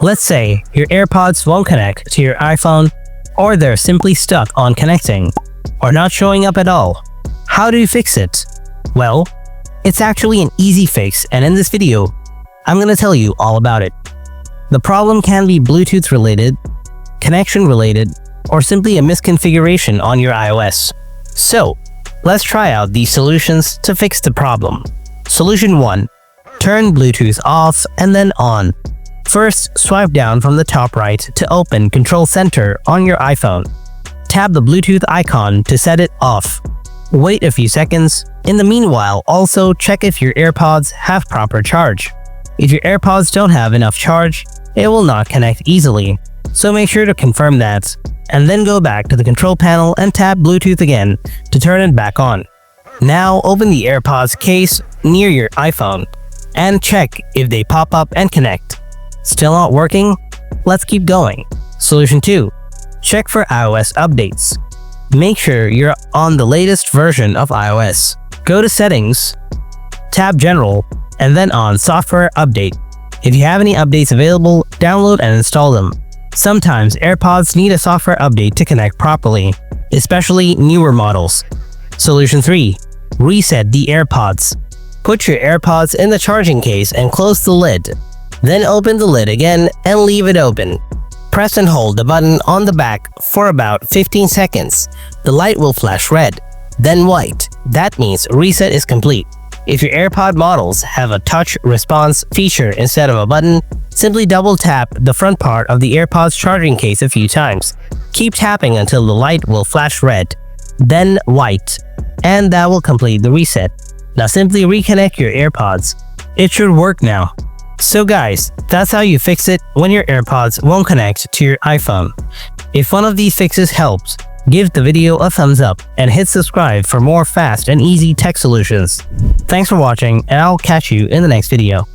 Let's say your AirPods won't connect to your iPhone, or they're simply stuck on connecting, or not showing up at all. How do you fix it? Well, it's actually an easy fix, and in this video, I'm gonna tell you all about it. The problem can be Bluetooth related, connection related, or simply a misconfiguration on your iOS. So, let's try out these solutions to fix the problem. Solution 1. Turn Bluetooth off and then on. First, swipe down from the top right to open Control Center on your iPhone. Tap the Bluetooth icon to set it off. Wait a few seconds. In the meanwhile, also check if your AirPods have proper charge. If your AirPods don't have enough charge, it will not connect easily. So make sure to confirm that, and then go back to the control panel and tap Bluetooth again to turn it back on. Now open the AirPods case near your iPhone and check if they pop up and connect. Still not working? Let's keep going. Solution 2. Check for iOS updates. Make sure you're on the latest version of iOS. Go to Settings, tap General, and then on Software Update. If you have any updates available, download and install them. Sometimes AirPods need a software update to connect properly, especially newer models. Solution 3. Reset the AirPods. Put your AirPods in the charging case and close the lid. Then open the lid again and leave it open. Press and hold the button on the back for about 15 seconds. The light will flash red, then white. That means reset is complete. If your AirPod models have a touch response feature instead of a button, simply double tap the front part of the AirPods charging case a few times. Keep tapping until the light will flash red, then white, and that will complete the reset. Now simply reconnect your AirPods. It should work now. So guys, that's how you fix it when your AirPods won't connect to your iPhone. If one of these fixes helps, give the video a thumbs up and hit subscribe for more fast and easy tech solutions. Thanks for watching, and I'll catch you in the next video.